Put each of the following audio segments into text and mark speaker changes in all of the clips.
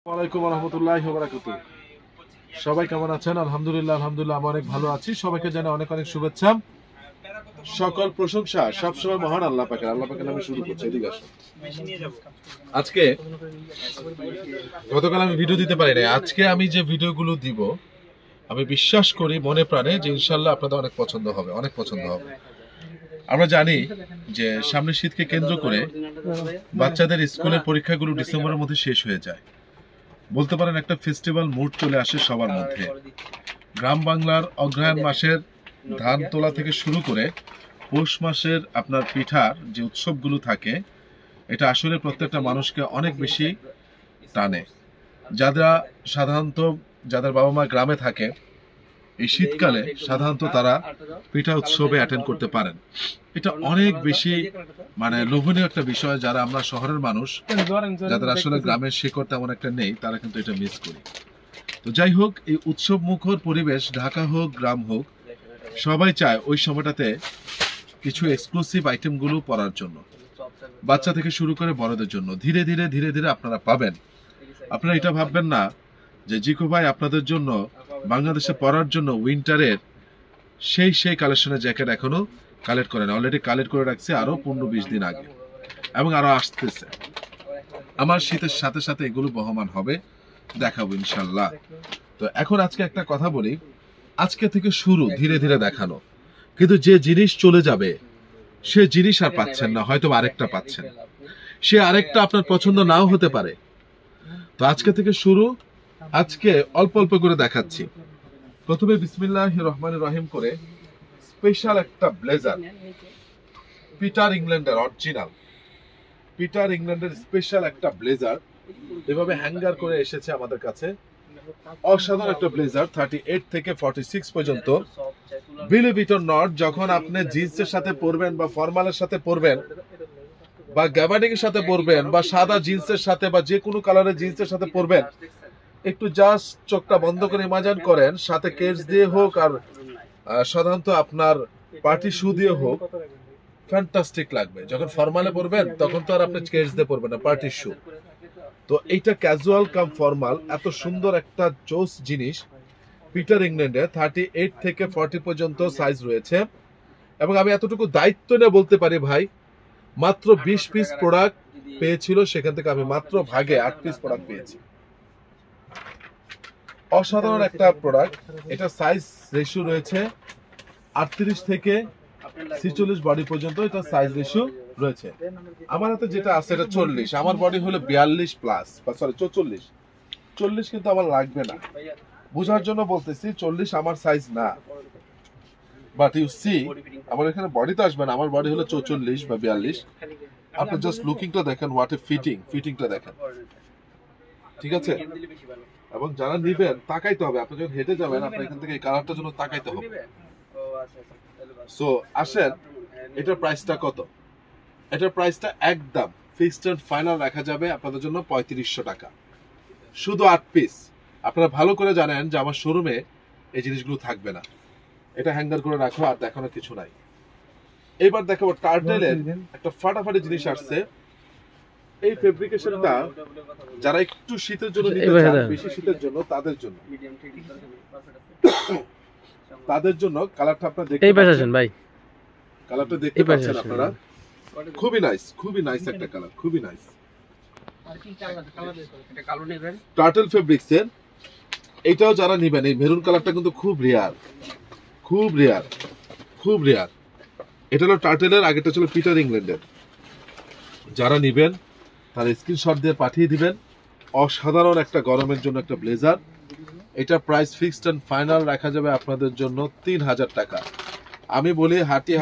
Speaker 1: ওয়ালাইকুম রহমতুল্লাহি ওয়া বারাকাতুহু। সবাই কেমন আছেন? আলহামদুলিল্লাহ আমি অনেক ভালো আছি। সবাইকে জানাই অনেক অনেক শুভেচ্ছা। সকল প্রশংসা সবসময় মহান আল্লাহ পাকের। আল্লাহ পাকের নামে শুরু করছি। এদিকে আসুন। আজকে গতকাল আমি ভিডিও দিতে পারি নাই। আজকে আমি যে ভিডিওগুলো দিব আমি বিশ্বাস করি মনে প্রাণে যে ইনশাআল্লাহ আপনাদের অনেক পছন্দ হবে, অনেক পছন্দ হবে। আমরা জানি যে সামনের শীতকে কেন্দ্র করে বাচ্চাদের স্কুলের পরীক্ষাগুলো ডিসেম্বরের মধ্যে শেষ হয়ে যায়। বলতে পারেন একটা ফেস্টিভ্যাল মুড চলে আসে সবার মধ্যে। গ্রাম বাংলার অগ্রহায়ণ মাসের ধান তোলা থেকে শুরু করে পৌষ মাসের আপনার পিঠার যে উৎসবগুলো থাকে, এটা আসলে প্রত্যেকটা মানুষকে অনেক বেশি টানে। যাদের বাবা মা গ্রামে থাকে, এই শীতকালে সাধারণত তারা পিঠা উৎসবে অ্যাটেন্ড করতে পারেন। এটা অনেক বেশি লোভনীয় একটা বিষয়। যারা আমরা শহরের মানুষ, যাদের আসলে গ্রামের শিকড় তেমন একটা নেই, তারা কিন্তু এটা মিস করি। তো যাই হোক, এই উৎসব মুখর পরিবেশ ঢাকা হোক গ্রাম হোক, সবাই চায় ওই সময়টাতে কিছু এক্সক্লুসিভ আইটেমগুলো পরার জন্য, বাচ্চা থেকে শুরু করে বড়দের জন্য। ধীরে ধীরে আপনারা পাবেন। আপনারা এটা ভাববেন না যে জিকো ভাই আপনাদের জন্য বাংলাদেশে পরার জন্য উইন্টারের সেই কালেকশনের জ্যাকেট এখনো কালেক্ট করেন। অলরেডি কালেক্ট করে রাখছে আরো 15-20 দিন আগে, এবং আরো আসতেছে। আমার শীতের সাথে সাথে এগুলো বহমান হবে, দেখাবো ইনশাল্লাহ। তো এখন আজকে একটা কথা বলি, আজকে থেকে শুরু ধীরে ধীরে দেখানো, কিন্তু যে জিনিস চলে যাবে সে জিনিস আর পাচ্ছেন না, হয়তো আরেকটা পাচ্ছেন। সে আরেকটা আপনার পছন্দ নাও হতে পারে। তো আজকে থেকে শুরু, আজকে অল্প অল্প করে দেখাচ্ছি। প্রথমে বিসমিল্লাহির রহমানির রহিম করে স্পেশাল একটা ব্লেজার, পিটার ইংল্যান্ডের অরিজিনাল, পিটার ইংল্যান্ডের স্পেশাল একটা ব্লেজার এভাবে হ্যাঙ্গার করে এসেছে আমাদের কাছে। অসাধারণ একটা ব্লেজার, 38 থেকে 46 পর্যন্ত। বিলিভ ইট অর নট, যখন আপনি জিন্সের সাথে পরবেন বা ফর্মালের সাথে পরবেন বা গ্যাবার্ডিং এর সাথে পরবেন বা সাদা জিন্সের সাথে বা যে কোনো কালারের জিন্সের সাথে পরবেন, একটু জাস্ট চোখটা বন্ধ করে ইমাজিন করেন, সাথে কেডস দিয়ে হোক আর সাধারণত আপনার পার্টি শু দিয়ে হোক, ফ্যান্টাস্টিক লাগবে। যখন ফর্মালে পরবেন তখন তো আর আপনি কেডস দিয়ে পরবেন না, পার্টি শু। তো এইটা ক্যাজুয়াল কাম ফর্মাল, এত সুন্দর একটা জোস জিনিস। পিটার ইংল্যান্ডে 38 থেকে 40 পর্যন্ত সাইজ রয়েছে। এবং আমি এতটুকু দায়িত্ব নিয়ে বলতে পারি ভাই, মাত্র 20 পিস প্রোডাক্ট পেয়েছিল, সেখান থেকে আমি মাত্র ভাগে 8 পিস প্রোডাক্ট পেয়েছি। অসাধারণ একটা প্রোডাক্ট। এটা সাইজ রেশিও রয়েছে 38 থেকে 46 বডি পর্যন্ত, এটা সাইজ রেশিও রয়েছে। আমার হাতে যেটা আছে এটা 40, আমার বডি হলো 42 প্লাস, সরি 44। 40 কিন্তু আমার লাগবে না, বোঝার জন্য বলতেছি 40 আমার সাইজ না। বাট ইউ সি, আমার এখানে বডি তো আসবে না, আমার বডি হলো 44 বা 42। আপনি জাস্ট লুকিংটা দেখেন, হোয়াট এ ফিটিংটা দেখেন, ঠিক আছে? এবং যারা নিবেন তাকাইতে হবে, আপনি যখন হেঁটে যাবেন আপনার এখান থেকে এই কালারটার জন্য তাকাইতে হবে। সো আসেন, এটার প্রাইসটা কত? এটার প্রাইসটা একদম ফিক্সড এন্ড ফাইনাল রাখা যাবে আপনাদের জন্য 3500 টাকা, শুধু 8 পিস। আপনারা ভালো করে জানেন যে আমার শোরুমে এই জিনিসগুলো থাকবে না। এটা হ্যাঙ্গার করে রাখো, আর দেখানোর কিছু নাই। এবার দেখাবো টার্টেলের একটা ফাটাফাটি জিনিস আসছে। এই ফেব্রিকেশনটা যারা একটু শীতের জন্য নিতে চান, বেশি শীতের জন্য, তাদের জন্য কালারটা আপনারা দেখতে পাচ্ছেন ভাই, কালারটা দেখতে পাচ্ছেন আপনারা। খুবই নাইস একটা কালার, খুবই নাইস। টার্টেল ফেব্রিক্স এর এটাও যারা নিবেন, এই মেরুন কালারটা কিন্তু খুব রেয়ার। এটা হলো টার্টেলের, আগেটা ছিল পিটার ইংল্যান্ডের। যারা নিবেন তারা স্ক্রিনশট দিয়ে পাঠিয়ে দিবেন। অসাধারণ একটা গরমের জন্য একটা ব্লেজার। এটা প্রাইস ফিক্সড এন্ড ফাইনাল রাখা যাবে আপনাদের জন্য 3000 টাকা। আমি বলি হাঁটি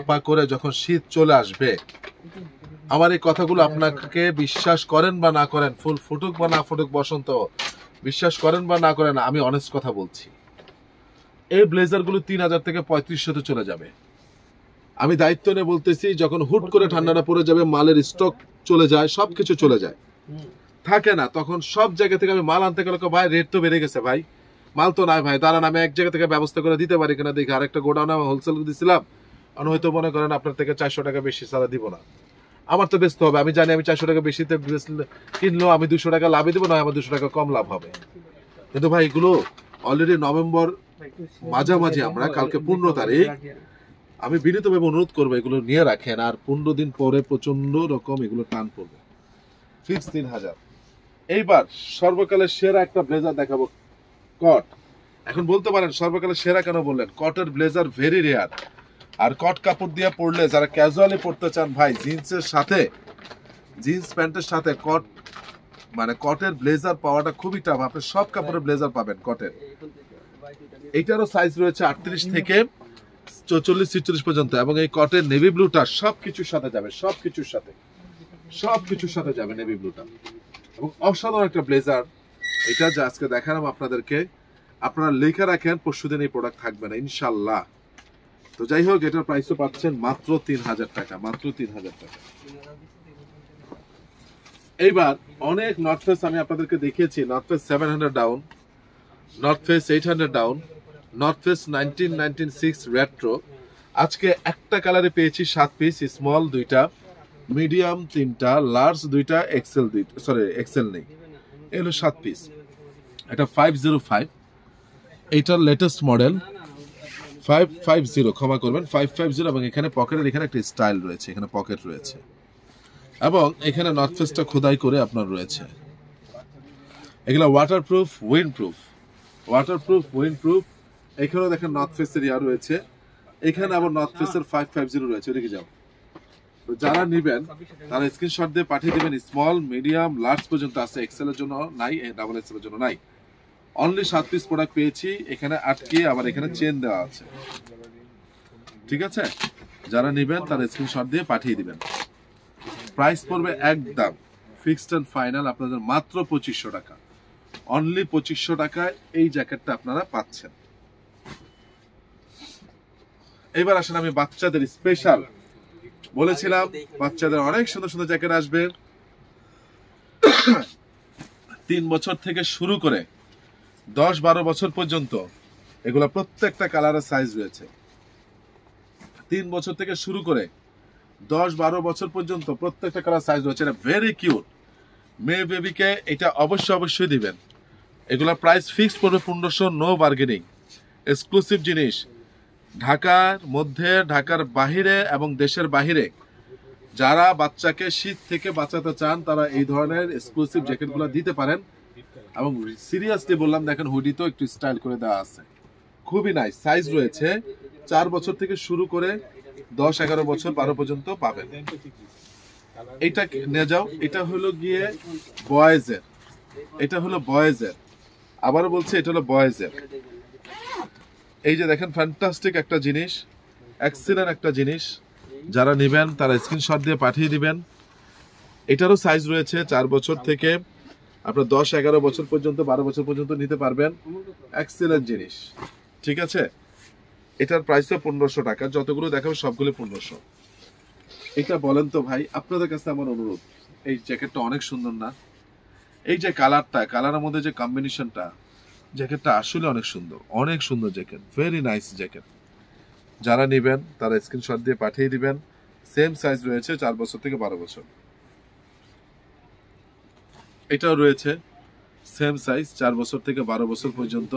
Speaker 1: পা করে যখন শীত চলে আসবে, আমার এই কথাগুলো আপনাকে বিশ্বাস করেন বা না করেন, ফুল ফুটুক বা না ফুটুক বসন্ত, বিশ্বাস করেন বা না করেন, আমি অনেস্ট কথা বলছি, এই ব্লেজারগুলো 3000 থেকে 3500 চলে যাবে। আমি দায়িত্ব নিয়ে বলতেছি, যখন হুট করে ঠান্ডাটা পড়ে যাবে, মালের স্টক চলে যায়, সবকিছু চলে যায়, থাকে না, তখন সব জায়গা থেকে আমি মাল আনতে গেলে ভাই রেট তো বেড়ে গেছে, ভাই মাল তো নাই, ভাই দাঁড়ান আমি এক জায়গা থেকে ব্যবস্থা করে দিতে পারি কিনা দেখি। আরেকটা গোডাউনে হোলসেল দিছিলাম, হয়তো মনে করেন আপনার থেকে 400 টাকা বেশি ছাড়া দিব না। আমার তো বেচতে হবে, আমি জানি আমি 400 টাকা বেশিতে কিনলেও আমি 200 টাকা লাভে দেবো, না আমার 200 টাকা কম লাভ হবে। কিন্তু ভাই এগুলো অলরেডি নভেম্বর মাঝামাঝি, আমরা কালকে 15 তারিখ, আমি বিনীতভাবে অনুরোধ করবো এগুলো নিয়ে রাখেন, আর 15 দিন পরে প্রচন্ড রকম এগুলো টান পড়বে। ফিক্স 3000। এইবার সর্বকালের সেরা একটা ব্লেজার দেখাবো, কট। এখন বলতে পারেন সর্বকালের সেরা কেন বললেন? কটের ব্লেজার ভেরি রেয়ার, আর কট কাপড় দিয়ে পরলে যারা ক্যাজুয়ালি পরতে চান ভাই, জিন্সের সাথে, জিন্স প্যান্টের সাথে কট, মানে কটের ব্লেজার পাওয়াটা খুবই টাফ। আপনি সব কাপড়ের ব্লেজার পাবেন কটের। এইটারও সাইজ রয়েছে 38 থেকে 44-46 পর্যন্ত, এবং এই কটের নেভি ব্লুটা সবকিছুর সাথে যাবে, সবকিছুর সাথে যাবে নেভি ব্লুটা, এবং অসাধারণ একটা ব্লেজার এটা, যা আজকে দেখালাম আপনাদেরকে। আপনারা লেখা রাখেন, পরশুদিন এই প্রোডাক্ট থাকবে না ইনশাল্লাহ। তো যাই হোক, এটার প্রাইসও পাচ্ছেন মাত্র 3000 টাকা, মাত্র 3000 টাকা। এইবার অনেক নর্থ ফেস আমি আপনাদেরকে দেখিয়েছি, north face 700 down, north face 800 down, north face 1996 retro. আজকে একটা কালারে পেয়েছি 7 পিস, স্মল 2টা, মিডিয়াম 3টা, লার্জ 2টা, এক্সেল 2টা, সরি এক্সেল নেই, এগুলো 7 পিস। এটা 505, এইটার লেটেস্ট মডেল 550, ক্ষমা করবেন 550, এবং এখানে পকেটের এখানে একটা স্টাইল রয়েছে, এখানে পকেট রয়েছে, এবং এখানে নর্থ ফেসটা খোদাই করে আপনার রয়েছে। এগুলো ওয়াটারপ্রুফ, উইন্ডপ্রুফ। এখানেও দেখেন নর্থ ফেসের ইয়া রয়েছে, এখানে আবার নর্থ ফেসের 550 রয়েছে, ওদিকে যাও। তো যারা নিবেন তারা স্ক্রিনশট দিয়ে পাঠিয়ে দিবেন। স্মল, মিডিয়াম, লার্জ পর্যন্ত আছে, এক্সেল এর জন্য নাই, ডাবল এক্সেল এর জন্য নাই। অনলি 7 পিস প্রোডাক্ট পেয়েছি, এখানে আটকে আবার এখানে চেন দেওয়া আছে, ঠিক আছে? যারা নিবেন তারা স্ক্রিনশট দিয়ে পাঠিয়ে দিবেন। প্রাইস পড়বে একদম ফিক্সড এন্ড ফাইনাল আপনাদের মাত্র 2500 টাকা, অনলি 2500 টাকায় এই জ্যাকেটটা আপনারা পাচ্ছেন। এবার আসেন, আমি বাচ্চাদের স্পেশাল বলেছিলাম, বাচ্চাদের অনেক সুন্দর সুন্দর জ্যাকেট আসবে। 3 বছর থেকে শুরু করে 10-12 বছর পর্যন্ত, এগুলা প্রত্যেকটা কালারের সাইজ রয়েছে। 3 বছর থেকে শুরু করে 10-12 বছর পর্যন্ত প্রত্যেকটা কালার সাইজ রয়েছে। এটা ভেরি কিউট, মেয়ে বেবিকে এটা অবশ্যই দিবেন। এগুলা প্রাইস ফিক্স পড়বে 1500, নো বার্গেনিং, এক্সক্লুসিভ জিনিস। ঢাকার মধ্যে, ঢাকার বাহিরে এবং দেশের বাহিরে যারা বাচ্চাকে শীত থেকে বাঁচাতে চান, তারা এই ধরনের এক্সক্লুসিভ জ্যাকেটগুলো দিতে পারেন। এবং সিরিয়াসলি বললাম, দেখেন হুডি তো একটু স্টাইল করে দেওয়া আছে, খুবই নাইস। সাইজ রয়েছে 4 বছর থেকে শুরু করে 10-11 বছর 12 পর্যন্ত পাবেন। এটা নিয়ে যাও, এটা হলো গিয়ে বয়েজের, এটা হলো বয়েজের, আবারও বলছি এটা হলো বয়েজের। এই যে দেখেন, ফ্যান্টাস্টিক একটা জিনিস, এক্সিলেন্ট একটা জিনিস। যারা নেবেন তারা স্ক্রিনশট দিয়ে পাঠিয়ে দিবেন। এটারও সাইজ রয়েছে 4 বছর থেকে আপনার 10-11 বছর পর্যন্ত, 12 বছর পর্যন্ত নিতে পারবেন। এক্সিলেন্ট জিনিস, ঠিক আছে? এটার প্রাইসও 1500 টাকা, যতগুলো দেখাবো সবগুলো 1500। এটা বলেন তো ভাই, আপনাদের কাছে আমার অনুরোধ, এই জ্যাকেটটা অনেক সুন্দর না? এই যে কালারটা, কালারের মধ্যে যে কম্বিনেশনটা, জ্যাকেটটা আসলে অনেক সুন্দর জ্যাকেট, ভেরি নাইস জ্যাকেট। যারা নেবেন তারা স্ক্রিনশট দিয়ে পাঠিয়ে দিবেন। সেম সাইজ রয়েছে 4 বছর থেকে 12 বছর। এটাও রয়েছে সেম সাইজ 4 বছর থেকে 12 বছর পর্যন্ত।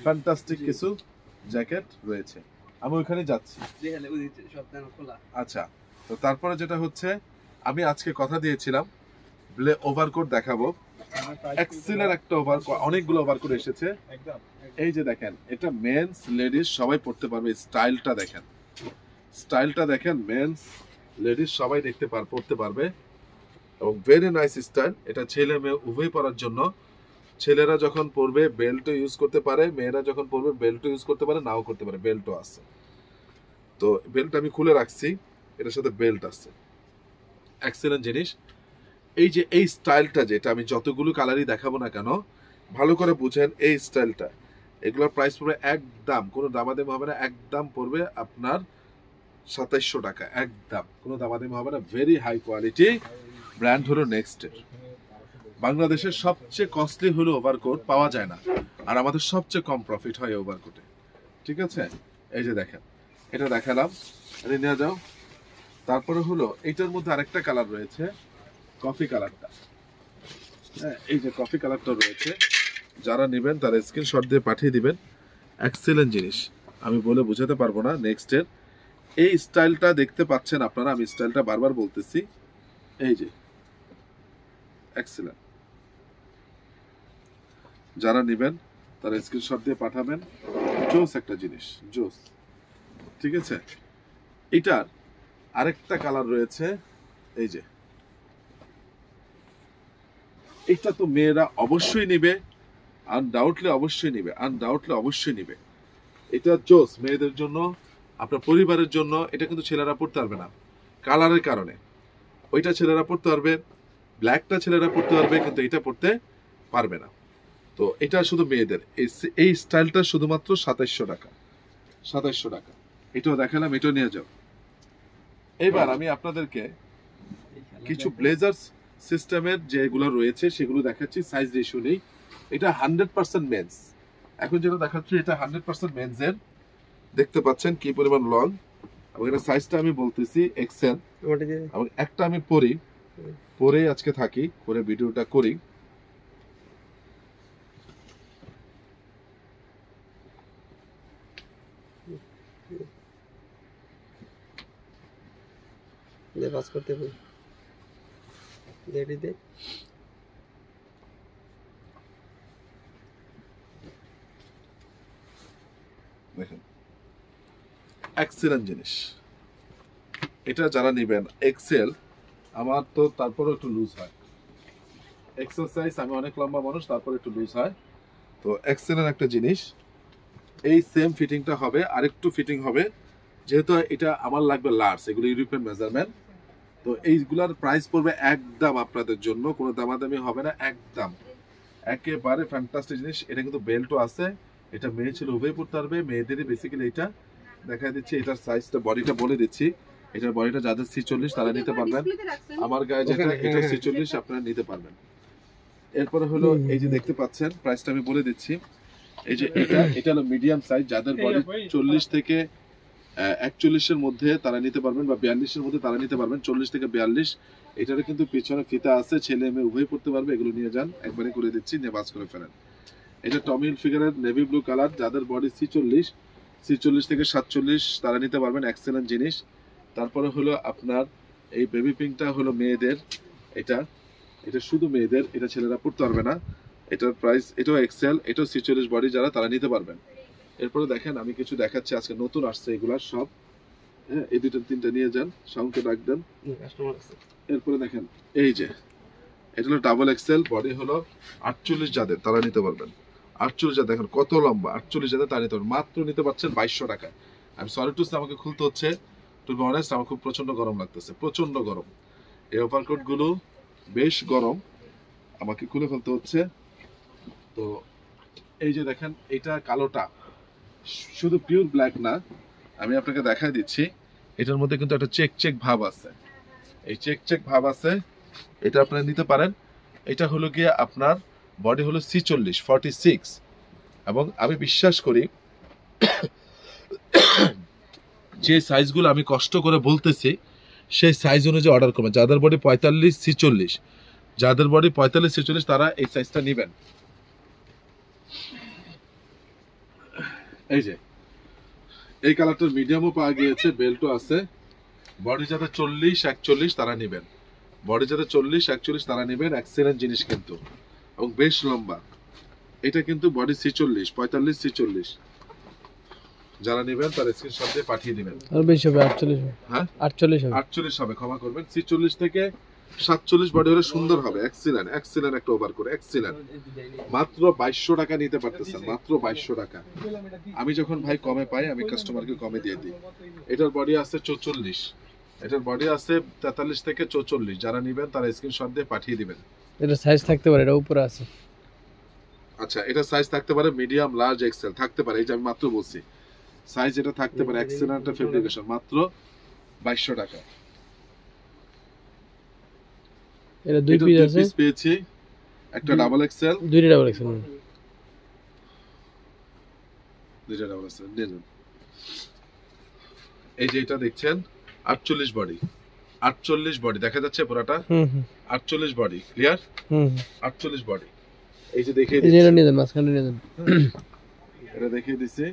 Speaker 1: ফ্যান্টাস্টিক কিছু জ্যাকেট রয়েছে। আমি ওইখানে যাচ্ছি। আচ্ছা, তো তারপরে যেটা হচ্ছে, আমি আজকে কথা দিয়েছিলাম ওভারকোট দেখাবো। এক্সিলেন্ট একটা ওভারকোট, অনেকগুলো ওভারকোট এসেছে। এই যে দেখেন, এটা মেন্স, লেডিস সবাই পড়তে পারবে। স্টাইলটা দেখেন, মেন্স লেডিস সবাই পড়তে পারবে, এবং ভেরি নাইস স্টাইল। এটা ছেলে মেয়ে উভয় পরার জন্য। ছেলেরা যখন পরবে বেল্টও ইউজ করতে পারে, মেয়েরা যখন পরবে বেল্টও ইউজ করতে পারে, নাও করতে পারে, বেল্টও আছে। তো বেল্ট আমি খুলে রাখছি, এটার সাথে বেল্ট আছে। এক্সেলেন্ট জিনিস। এই যে এই স্টাইলটা, যেটা আমি যতগুলো কালারই দেখাবো না কেন, ভালো করে বুঝেন এই স্টাইলটা। এগুলোর প্রাইস পড়বে একদম, কোনো দামাদামি হবে না, একদম পড়বে আপনার 2700 টাকা, একদম কোনো দামাদামি হবে না। ভেরি হাই কোয়ালিটি, ব্র্যান্ড হলো নেক্সটের। বাংলাদেশের সবচেয়ে কস্টলি হলো ওভারকোট, পাওয়া যায় না, আর আমাদের সবচেয়ে কম প্রফিট হয় ওভারকোটে, ঠিক আছে? এই যে দেখেন, এটা দেখালাম, এটা নিয়ে যাও। তারপরে হলো এটার মধ্যে আরেকটা কালার রয়েছে, কফি কালারটা। হ্যাঁ, এই যে কফি কালারটা রয়েছে, যারা নেবেন তারা স্ক্রিনশট দিয়ে পাঠিয়ে দিবেন। এক্সেলেন্ট জিনিস, আমি বলে বোঝাতে পারবো না। নেক্সটের এই স্টাইলটা দেখতে পাচ্ছেন আপনারা, আমি স্টাইলটা বারবার বলতেছি, এই যে এক্সেলেন্ট। যারা নেবেন তারা স্ক্রিনশট দিয়ে পাঠাবেন। জোস একটা জিনিস, জোস। ঠিক আছে, এটার আরেকটা কালার রয়েছে, এই যে এটা তো মেয়েরা অবশ্যই নেবে, আনডাউটলি অবশ্যই নেবে, আনডাউটলি অবশ্যই নেবে। এটা জোস মেয়েদের জন্য, আপনার পরিবারের জন্য। এটা কিন্তু ছেলেরা পড়তে পারবে না কালারের কারণে। ওইটা ছেলেরা পড়তে পারবে, ব্ল্যাকটা ছেলেরা পড়তে পারবে, কিন্তু এটা পড়তে পারবে না। তো এটা শুধু মেয়েদের। এই স্টাইলটা শুধুমাত্র 2700 টাকা, 2700 টাকা। এটাও দেখালাম, এটাও নিয়ে যাও। এবার আমি আপনাদেরকে কিছু ব্লেজার্স সিস্টেমের যেগুলো রয়েছে সেগুলো দেখাচ্ছি। সাইজ রেশিও নেই, এটা 100% মেন্স। এখন যেটা দেখাচ্ছি এটা 100% মেন্সের। দেখতে পাচ্ছেন কি পরিমাণ লং, এবং এটা সাইজটা আমি বলতেছি এক্সেল। এবং একটা আমি পরে আজকে থাকি, করে ভিডিওটা করি। দেখেন, এক্সেলেন্ট জিনিস। এটা যারা নেবেন এক্সেল, আমার তো তারপরে একটু লুজ হয়। এক্সেল সাইজ, আমি অনেক লম্বা মানুষ, তারপরে একটু লুজ হয়। তো এক্সেলেন্ট একটা জিনিস। এই সেম ফিটিংটা হবে, আরেকটু ফিটিং হবে, যেহেতু এটা আমার লাগবে লার্জ, এগুলো ইউরোপিয়ান মেজারমেন্ট। তো এইগুলার প্রাইস পড়বে একদম আপনাদের জন্য, কোনো দামাদামি হবে না, একদম একেবারে ফ্যান্টাস্টিক জিনিস। এটা কিন্তু বেল্টও আছে, এটা মেয়ে ছিল উভয় পড়তে পারবে। মেয়েদেরই বেসিক্যালি এটা দেখা দিচ্ছি। এটার সাইজটা, বডিটা বলে দিচ্ছি। এটার বডিটা যাদের 46 তারা নিতে পারবেন। আমার গায়ে যেটা, এটা 46, আপনারা নিতে পারবেন। এরপরে হলো এই যে দেখতে পাচ্ছেন, প্রাইসটা আমি বলে দিচ্ছি। এই যে এটা হলো মিডিয়াম সাইজ, যাদের বডি 40 থেকে 41 এর মধ্যে তারা নিতে পারবেন, বা 42 এর মধ্যে তারা নিতে পারবেন। 40 থেকে 42, এটারও কিন্তু পিছনে ফিতা আছে, ছেলে মেয়ে উভয় পড়তে পারবে। এগুলো নিয়ে যান, একবারে করে দিচ্ছি, নিয়ে বাস করে ফেলেন। এটা টমি ফিগারের নেভি ব্লু কালার, যাদের বডি 46 থেকে 47 তারা নিতে পারবেন। এক্সেলেন্ট জিনিস। তারপরে হলো আপনার এই বেবি পিঙ্কটা হলো মেয়েদের, এটা শুধু মেয়েদের, এটা ছেলেরা পড়তে পারবে না। এটার প্রাইস, এটাও এক্সেল, এটাও 46 বডি, যারা তারা নিতে পারবেন। এরপরে দেখেন আমি কিছু দেখাচ্ছি, আজকে নতুন আসছে এগুলা সব। হ্যাঁ, এই দুটো তিনটা নিয়ে যান, সাউন্ডকে ডাক দেন। এরপরে দেখেন এই যে এটা হলো ডাবল এক্সেল, বডি হলো 48, যাদের তারা নিতে পারবেন। 48, যাদের দেখেন কত লম্বা, 48 যাদের তারা নিতে পারবেন। মাত্র নিতে পারছেন 2200 টাকায়। আমি সরি টু সে, আমাকে খুলতে হচ্ছে, টু বি অনেস্ট, আমার খুব প্রচন্ড গরম লাগতেছে, প্রচন্ড গরম। এই ওভারকোট গুলো বেশ গরম, আমাকে খুলে ফেলতে হচ্ছে। তো এই যে দেখেন, এটা কালোটা শুধু পিওর ব্ল্যাক না, আমি আপনাকে দেখাই দিচ্ছি। এটার মধ্যে কিন্তু একটা চেক ভাব আছে, এই চেক ভাব আছে। এটা আপনারা নিতে পারেন। এটা হলো গিয়ে আপনার বডি হলো 46, এবং আমি বিশ্বাস করি যে সাইজগুলো আমি কষ্ট করে বলতেছি সেই সাইজ অনুযায়ী অর্ডার করবেন। যাদের বডি 45, 46, যাদের বডি 45, 46 তারা এই সাইজটা নেবেন। এই যে এই কালারটার মিডিয়ামও পাওয়া গিয়েছে, বেল্টও আছে। বডি যাদের 40, 41 তারা নেবেন, বডি যাদের 40, 41 তারা নেবেন। এক্সেলেন্ট জিনিস কিন্তু, এবং বেশ লম্বা। এটা কিন্তু বডি 46, 45, 46, যারা নেবেন তারা স্ক্রিনশট দিয়ে পাঠিয়ে দিবেন।
Speaker 2: আর বেশি হবে 48,
Speaker 1: হ্যাঁ
Speaker 2: 48 হবে,
Speaker 1: 48 হবে, ক্ষমা করবেন। 46 থেকে 47 বডি হলে সুন্দর হবে। এক্সেলেন্ট একটা ওভার করে, এক্সেলেন্ট। মাত্র 2200 টাকা নিতে পারতেছেন, মাত্র 2200 টাকা। আমি যখন ভাই কমে পাই, আমি কাস্টমারকে কমে দিয়ে দিই। এটার বডি আছে 44, এটার বডি আছে 43 থেকে 44, যারা নেবেন তারা স্ক্রিনশট দিয়ে পাঠিয়ে দিবেন।
Speaker 2: এটা সাইজ থাকতে পারে, এটা উপরে আছে।
Speaker 1: আচ্ছা, এটা সাইজ থাকতে পারে মিডিয়াম, লার্জ, এক্সেল থাকতে পারে। এই যে আমি মাত্র বলছি সাইজ এটা থাকতে পারে। এক্সেলেন্ট ফেব্রিকেশন, মাত্র 2200 টাকা।
Speaker 2: এটা দুই পিস
Speaker 1: পেয়েছি, একটা ডাবল এক্সেল,
Speaker 2: দুইটা ডাবল এক্সেল,
Speaker 1: দুইটা ডাবল এক্সেল নিয়ে যান। এই যে এটা দেখছেন 48 বডি, 48 বডি দেখা যাচ্ছে পুরাটা, 48 বডি ক্লিয়ার, 48 বডি। এই যে দেখিয়ে দিচ্ছি,
Speaker 2: এটা নিয়ে যান, মাঝখানে নিয়ে যান,
Speaker 1: এটা দেখিয়ে দিচ্ছি,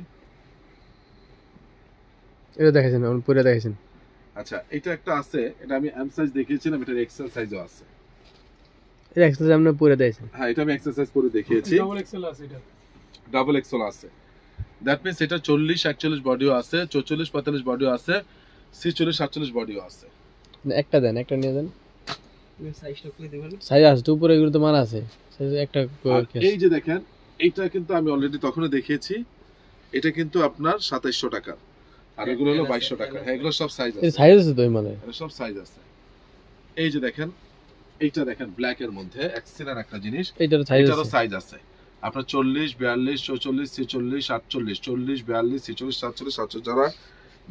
Speaker 2: এটা দেখাইছেন, এখন পুরো দেখাইছেন।
Speaker 1: আচ্ছা এটা একটা আছে, এটা আমি এম সাইজ দেখিয়েছিলাম, এটা এক্সেল সাইজও আছে।
Speaker 2: এটা এক্সেল আমরা পুরো দেখাইছেন।
Speaker 1: হ্যাঁ এটা আমি এক্সেল সাইজ পরে দেখিয়েছি,
Speaker 2: ডাবল এক্সেল আছে, এটা
Speaker 1: ডাবল এক্সেল আছে। দ্যাট মিন্স এটা 40 41 বডিও আছে, 44 45 বডিও আছে, 46 47 বডিও আছে।
Speaker 2: একটা দেন, একটা নিয়ে যান, সাইজটা কই দিবেন, সাইজ আছে তো উপরে, এগুলো তো মানা আছে, সাইজ একটা।
Speaker 1: এই যে দেখেন এইটা কিন্তু আমি অলরেডি তখনই দেখিয়েছি, এটা কিন্তু আপনার 2700 টাকা, আর এগুলো হলো 2200 টাকা। হ্যাঁ এগুলো সব সাইজ আছে,
Speaker 2: সাইজ আছে তো মানে
Speaker 1: এটা সব সাইজ আছে। এই যে দেখেন এইটা দেখেন ব্ল্যাক এর মধ্যে এক্সেলেন্ট একটা জিনিস,
Speaker 2: এইটারও
Speaker 1: সাইজ আছে আপনার 40 42 44 46 48 40 42 46 47 47। যারা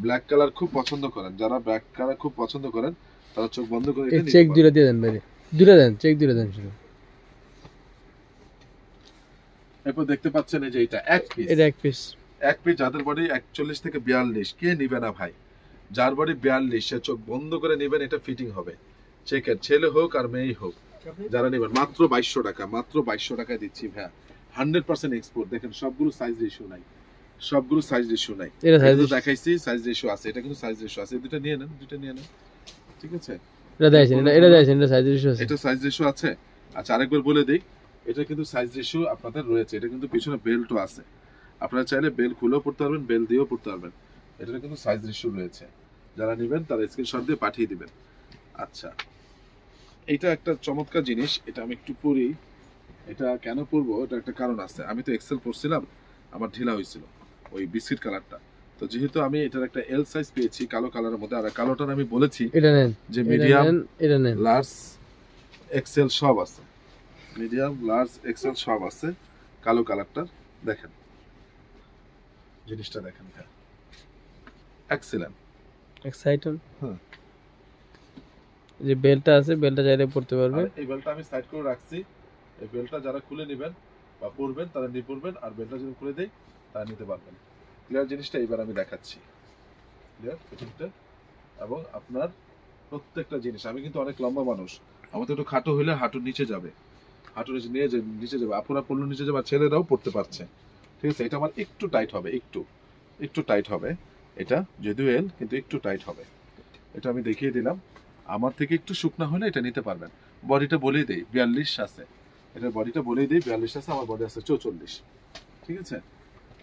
Speaker 1: ব্ল্যাক কালার খুব পছন্দ করেন, যারা ব্ল্যাক কালার খুব পছন্দ করেন তারা চোখ বন্ধ করে এটা
Speaker 2: চেক দুইটা দিয়ে দেন ভাই, দুইটা দেন, চেক দুইটা দেন শুধু।
Speaker 1: এরপর দেখতে পাচ্ছেন এই যে এটা এক পিস,
Speaker 2: এটা এক পিস,
Speaker 1: এক পিস। যাদের বডি 41 থেকে 42 কে নিবে না ভাই, যার বডি 42 সে চোখ বন্ধ করে নেবেন, এটা ফিটিং হবে। চেকের ছেলে হোক আর মেয়ে হোক, যারা নেবেন মাত্র 2200 টাকা, মাত্র 2200 টাকায় দিচ্ছি ভাই। 100% এক্সপোর্ট। দেখেন সবগুলো সাইজ রেশিও নাই, সবগুলো সাইজ রেশিও নাই,
Speaker 2: এটা সাইজ
Speaker 1: দেখাইছি সাইজ রেশিও আছে, এটা কিন্তু সাইজ রেশিও আছে। দুটো নিয়ে নেন, দুটো নিয়ে নেন, ঠিক আছে।
Speaker 2: এটা দেখাইছেন, এটা দেখাইছেন, এটা সাইজ রেশিও আছে,
Speaker 1: এটা সাইজ রেশিও আছে। আচ্ছা আরেকবার বলে দেই, এটা কিন্তু সাইজ রেশিও আপনাদের রয়েছে, এটা কিন্তু পিছনে বেল্টও আছে, আপনারা চাইলে বেল খুলেও পড়তে পারবেন, বেল দিয়েও পড়তে পারবেন, এটা কিন্তু সাইজ রেশিও রয়েছে। যারা নেবেন তারা স্ক্রিনশট দিয়ে পাঠিয়ে দিবেন। আচ্ছা এটা একটা চমৎকার জিনিস, এটা আমি একটু পরি। এটা কেন পরবো, এটা একটা কারণ আছে। আমি তো এক্সেল পরছিলাম, আমার ঢিলা হয়েছিল ওই বিস্কিট কালারটা, তো যেহেতু আমি এটার একটা এল সাইজ পেয়েছি কালো কালারের মধ্যে, আর কালোটার আমি বলেছি
Speaker 2: এটা নেন,
Speaker 1: যে মিডিয়াম
Speaker 2: এটা নেন,
Speaker 1: লার্জ এক্সেল সব আছে, মিডিয়াম লার্জ এক্সেল সব আছে। কালো কালারটার দেখেন, জিনিসটা দেখেন, এক্সেলেন্ট
Speaker 2: এক্সাইটন।
Speaker 1: হ্যাঁ
Speaker 2: যে বেলটা আছে, বেলটা চাইলে পড়তে পারবে।
Speaker 1: এই বেলটা আমি সাইড করে রাখছি, এই বেলটা যারা খুলে নেবেন বা পরবেন তারা নিয়ে পরবেন, আর বেলটা যদি খুলে দেই তারা নিতে পারবেন। ক্লিয়ার জিনিসটা এবার আমি দেখাচ্ছি, ক্লিয়ার ফিটিংটা। এবং আপনার প্রত্যেকটা জিনিস, আমি কিন্তু অনেক লম্বা মানুষ, আমার তো একটু খাটো হইলে হাঁটুর নিচে যাবে, হাঁটুর নিচে যাবে, আপনারা পড়লে নিচে যাবে, আর ছেলেরাও পড়তে পারছে, ঠিক আছে। এটা আমার একটু টাইট হবে, একটু টাইট হবে, এটা যদিও এল কিন্তু একটু টাইট হবে। এটা আমি দেখিয়ে দিলাম, আমার থেকে একটু শুকনা হলে এটা নিতে পারবেন। বডিটা বলেই দেই 42 আছে, এটার বডিটা বলেই দেই 42 আছে, আমার বডি আছে 44, ঠিক আছে।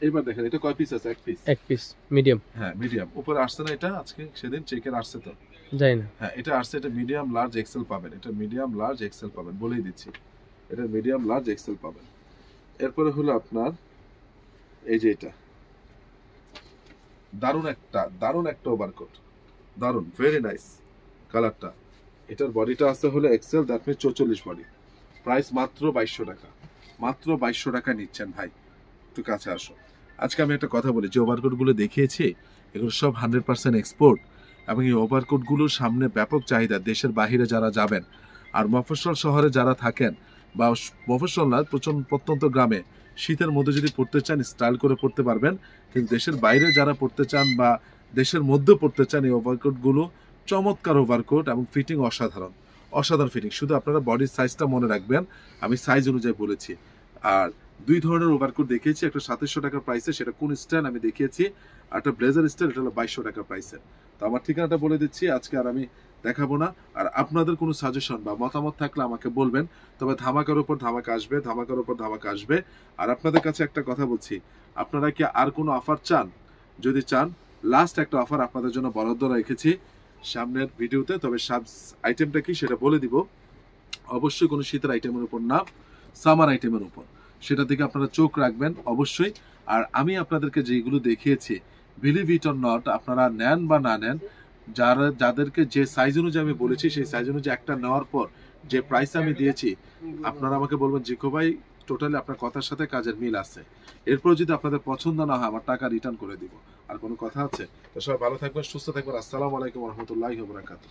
Speaker 1: এইবার দেখেন এটা কয় পিস আছে, এক পিস,
Speaker 2: এক পিস মিডিয়াম।
Speaker 1: হ্যাঁ মিডিয়াম। উপরে আসছে না এটা, আজকে সেদিন চেকের আসছে তো
Speaker 2: যাই না,
Speaker 1: হ্যাঁ এটা আসছে, এটা মিডিয়াম লার্জ এক্সেল পাবেন, এটা মিডিয়াম লার্জ এক্সেল পাবেন, বলেই দিচ্ছি এটা মিডিয়াম লার্জ এক্সেল পাবেন। এরপরে হলো আপনার এই যে এটা দারুণ একটা ওভারকোট, দারুণ ভেরি নাইস কালারটা। এটার বডিটা আছে হলো Excel, that means 44 body, price মাত্র 2200 টাকা, মাত্র 2200 টাকা নিচ্ছেন ভাই। একটু কাছে আসো। আজকে আমি একটা কথা বলি, যে ওভারকোটগুলো দেখিয়েছি এগুলো সব 100% এক্সপোর্ট, এবং এই ওভারকোটগুলোর সামনে ব্যাপক চাহিদা, দেশের বাইরে যারা যাবেন আর মফস্বল শহরে যারা থাকেন, বা মফস্বল না প্রত্যন্ত গ্রামে শীতের মধ্যে যদি পড়তে চান স্টাইল করে পড়তে পারবেন, কিন্তু দেশের বাইরে যারা পড়তে চান বা দেশের মধ্যে পড়তে চান, এই ওভারকোটগুলো চমৎকার ওভারকোট এবং ফিটিং অসাধারণ ফিটিং। শুধু আপনারা বডির সাইজটা মনে রাখবেন, আমি সাইজ অনুযায়ী বলেছি। আর দুই ধরনের ওভারকোট দেখিয়েছি, একটা 2700 টাকার প্রাইসে, সেটা কোন স্টাইল আমি দেখিয়েছি, আর একটা ব্লেজার স্টাইল, এটা হলো 2200 টাকার প্রাইসে। তো আমার ঠিকানাটা বলে দিচ্ছি, আজকে আর আমি দেখাবো না। আর আপনাদের কোনো সাজেশন বা মতামত থাকলে আমাকে বলবেন, তবে ধামাকার উপর ধামাকা আসবে, ধামাকার উপর ধামাকা আসবে। আর আপনাদের কাছে একটা কথা বলছি, আপনারা কি আর কোনো অফার চান? যদি চান, লাস্ট একটা অফার আপনাদের জন্য বরাদ্দ রেখেছি সামনের ভিডিওতে, তবে আইটেমটা কি সেটা বলে দিব। অবশ্যই কোনো শীতের আইটেমের উপর না, সামার আইটেমের উপর, সেটা থেকে আপনারা চোখ রাখবেন অবশ্যই। আর আমি আপনাদেরকে যেগুলো দেখিয়েছি, বিলিভ ইট অর নট, আপনারা নেন বা না নেন, যাদেরকে যে সাইজ অনুযায়ী আমি বলেছি, সেই সাইজ অনুযায়ী একটা নেওয়ার পর যে প্রাইস আমি দিয়েছি, আপনারা আমাকে বলবেন জিকো ভাই টোটালি আপনার কথার সাথে কাজের মিল আছে, এরপর যদি আপনাদের পছন্দ না হয় আমার টাকা রিটার্ন করে দিব। আর কোনো কথা আছে? তো সবাই ভালো থাকবেন, সুস্থ থাকবেন। আসসালামু আলাইকুম ওয়া রাহমাতুল্লাহি ওয়া বারাকাতুহু।